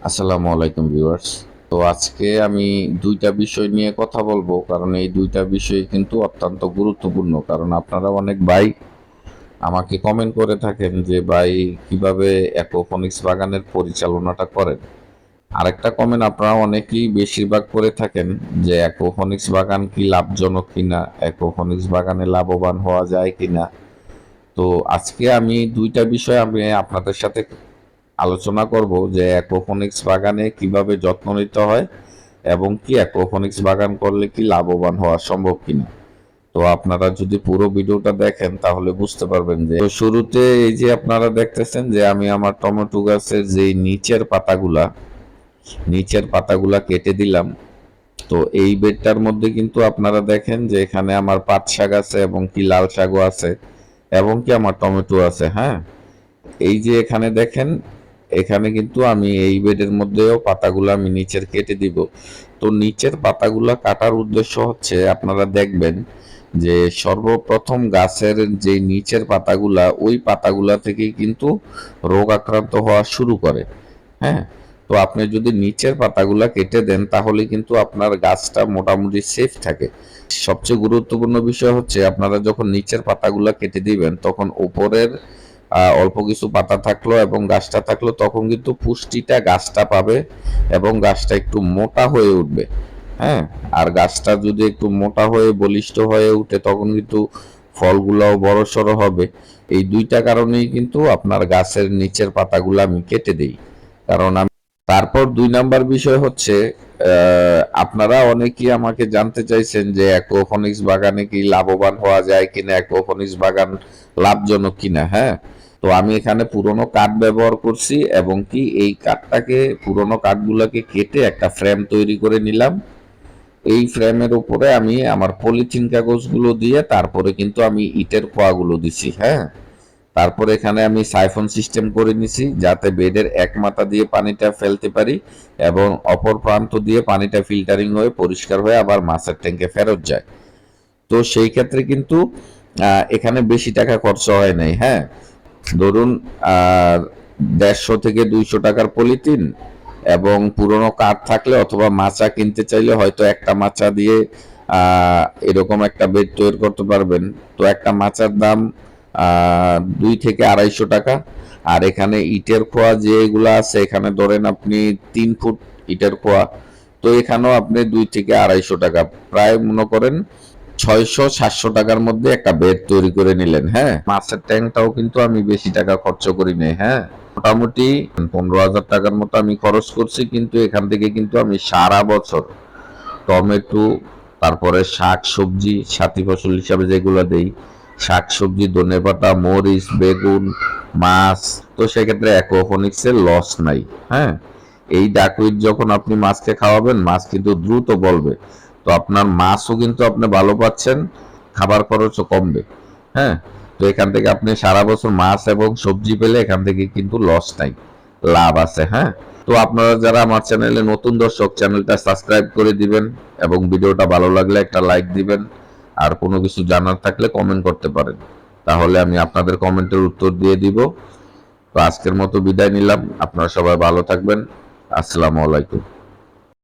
আসসালামু আলাইকুম ভিউয়ার্স। তো আজকে আমি দুইটা বিষয় নিয়ে কথা বলবো, কারণ এই দুইটা বিষয় কিন্তু অত্যন্ত গুরুত্বপূর্ণ। কারণ আপনারা অনেক ভাই আমাকে কমেন্ট করে থাকেন যে ভাই কিভাবে অ্যাকোপনিক্স বাগানের পরিচালনাটা করেন। আরেকটা কমেন্ট আপনারা অনেকেই বেশিরভাগ করে থাকেন যে অ্যাকোপনিক্স বাগান কি লাভজনক কিনা, অ্যাকোপনিক্স বাগানে লাভবান হওয়া যায় কিনা। তো আজকে আমি দুইটা বিষয় আমি আপনাদের সাথে আলোচনা করব যে অ্যাকোপনিক্স বাগানে কিভাবে যত্ন নিতে হয় এবং কি অ্যাকোপনিক্স বাগান করলে কি লাভবান হওয়া সম্ভব কিনা। তো আপনারা যদি পুরো ভিডিওটা দেখেন তাহলে বুঝতে পারবেন। যে তো শুরুতে এই যে আপনারা দেখতেছেন যে আমি আমার টমেটো গাছের যে নিচের পাতাগুলা কেটে দিলাম। তো এই বেডটার মধ্যে কিন্তু আপনারা দেখেন যে এখানে আমার পাট শাক আছে এবং কি লাল শাকও আছে এবং কি আমার টমেটো আছে। হ্যাঁ, এই যে এখানে দেখেন, এখানে কিন্তু আমি এই বেডের মধ্যেও পাতাগুলো আমি নিচের কেটে দিব। তো নিচের পাতাগুলা কাটার উদ্দেশ্য হচ্ছে আপনারা দেখবেন যে সর্বপ্রথম গাছের যে নিচের পাতাগুলা, ওই পাতাগুলা থেকেই কিন্তু রোগ আক্রান্ত হওয়া শুরু করে। হ্যাঁ, তো আপনি যদি নিচের পাতাগুলা কেটে দেন তাহলে কিন্তু আপনার গাছটা মোটামুটি সেফ থাকে। সবচেয়ে গুরুত্বপূর্ণ বিষয় হচ্ছে আপনারা যখন নিচের পাতাগুলা কেটে দিবেন তখন উপরের অল্প কিছু পাতা থাকলো এবং গাছটা থাকলো, তখন কিন্তু পুষ্টিটা গাছটা পাবে এবং গাছটা একটু মোটা হয়ে উঠবে। হ্যাঁ, আর গাছটা যদি একটু মোটা হয়ে বলিষ্ঠ হয়ে উঠে তখন কিন্তু ফলগুলাও বড় সড়ো হবে। এই দুইটা কারণেই কিন্তু আপনার গাছের নিচের পাতাগুলো আমি কেটে দিই। কারণ আমি তারপর ২ নাম্বার বিষয় হচ্ছে, আপনারা অনেকেই আমাকে জানতে চাইছেন যে অ্যাকুয়াপনিক্স বাগানে কি লাভবান হওয়া যায় কিনা, অ্যাকুয়াপনিক্স বাগান লাভজনক কিনা। হ্যাঁ, তো আমি এখানে পুরনো কাঠ ব্যবহার করছি এবং কি এই কাঠটাকে, পুরনো কাঠগুলোকে কেটে একটা ফ্রেম তৈরি করে নিলাম। এই ফ্রেমের উপরে আমি আমার পলিথিন কাগজগুলো দিয়ে তারপরে কিন্তু আমি ইটের খোয়াগুলো দিছি। হ্যাঁ, তারপরে এখানে আমি সাইফন সিস্টেম করে নিছি যাতে বেডের এক মাথা দিয়ে পানিটা ফেলতে পারি এবং অপর প্রান্ত দিয়ে পানিটা ফিল্টারিং হয়ে পরিষ্কার হয়ে আবার মাছের ট্যাঙ্কে ফেরত যায়। তো সেই ক্ষেত্রে কিন্তু এখানে বেশি টাকা খরচ হয় নাই। হ্যাঁ, ধরুন আর ১৫০ থেকে ২০০ টাকার পলিথিন এবং পুরনো কাঠ থাকলে অথবা মাচা কিনতে চাইলে হয়তো একটা মাচা দিয়ে এরকম একটা বেড তৈরি করতে পারবেন। তো একটা মাচার দাম ২ থেকে ২৫০ টাকা। আর এখানে ইটের খোয়া যেগুলো আছে, এখানে ধরেন আপনি ৩ ফুট ইটের খোয়া, তো এখানেও আপনি ২ থেকে ২৫০ টাকা, প্রায় মনে করেন ৬০০-৭০০ টাকার মধ্যে একটা বেড তৈরি করে নিলেন। হ্যাঁ, মাছের ট্যাঙ্কটাও কিন্তু আমি বেশি টাকা খরচ করি নাই। হ্যাঁ, মোটামুটি ১৫,০০০ টাকার মতো আমি খরচ করছি, কিন্তু এখান থেকে কিন্তু আমি সারা বছর টমেটো, তারপরে শাক সবজি, সাথী ফসল হিসাবে যেগুলো দেই, শাক সবজি, ধনেপাতা, মরিচ, বেগুন, মাছ, তো সেক্ষেত্রে অ্যাকোয়াপনিক্সের লস নাই। হ্যাঁ, এই ডাকুইট যখন আপনি মাছকে খাওয়াবেন মাছ কিন্তু দ্রুত বলবে। তো আপনার মাছও কিন্তু আপনি ভালো পাচ্ছেন, খাবার খরচও কমবে। হ্যাঁ, তো এখান থেকে আপনি সারা বছর মাছ এবং সবজি পেলে এখান থেকে কিন্তু লস নাই, লাভ আছে। হ্যাঁ, তো আপনারা যারা আমার চ্যানেলে নতুন দর্শক, চ্যানেলটা সাবস্ক্রাইব করে দিবেন এবং ভিডিওটা ভালো লাগলে একটা লাইক দিবেন। আর কোনো কিছু জানার থাকলে কমেন্ট করতে পারেন, তাহলে আমি আপনাদের কমেন্টের উত্তর দিয়ে দিব। তো আজকের মতো বিদায় নিলাম, আপনারা সবাই ভালো থাকবেন। আসসালামু আলাইকুম।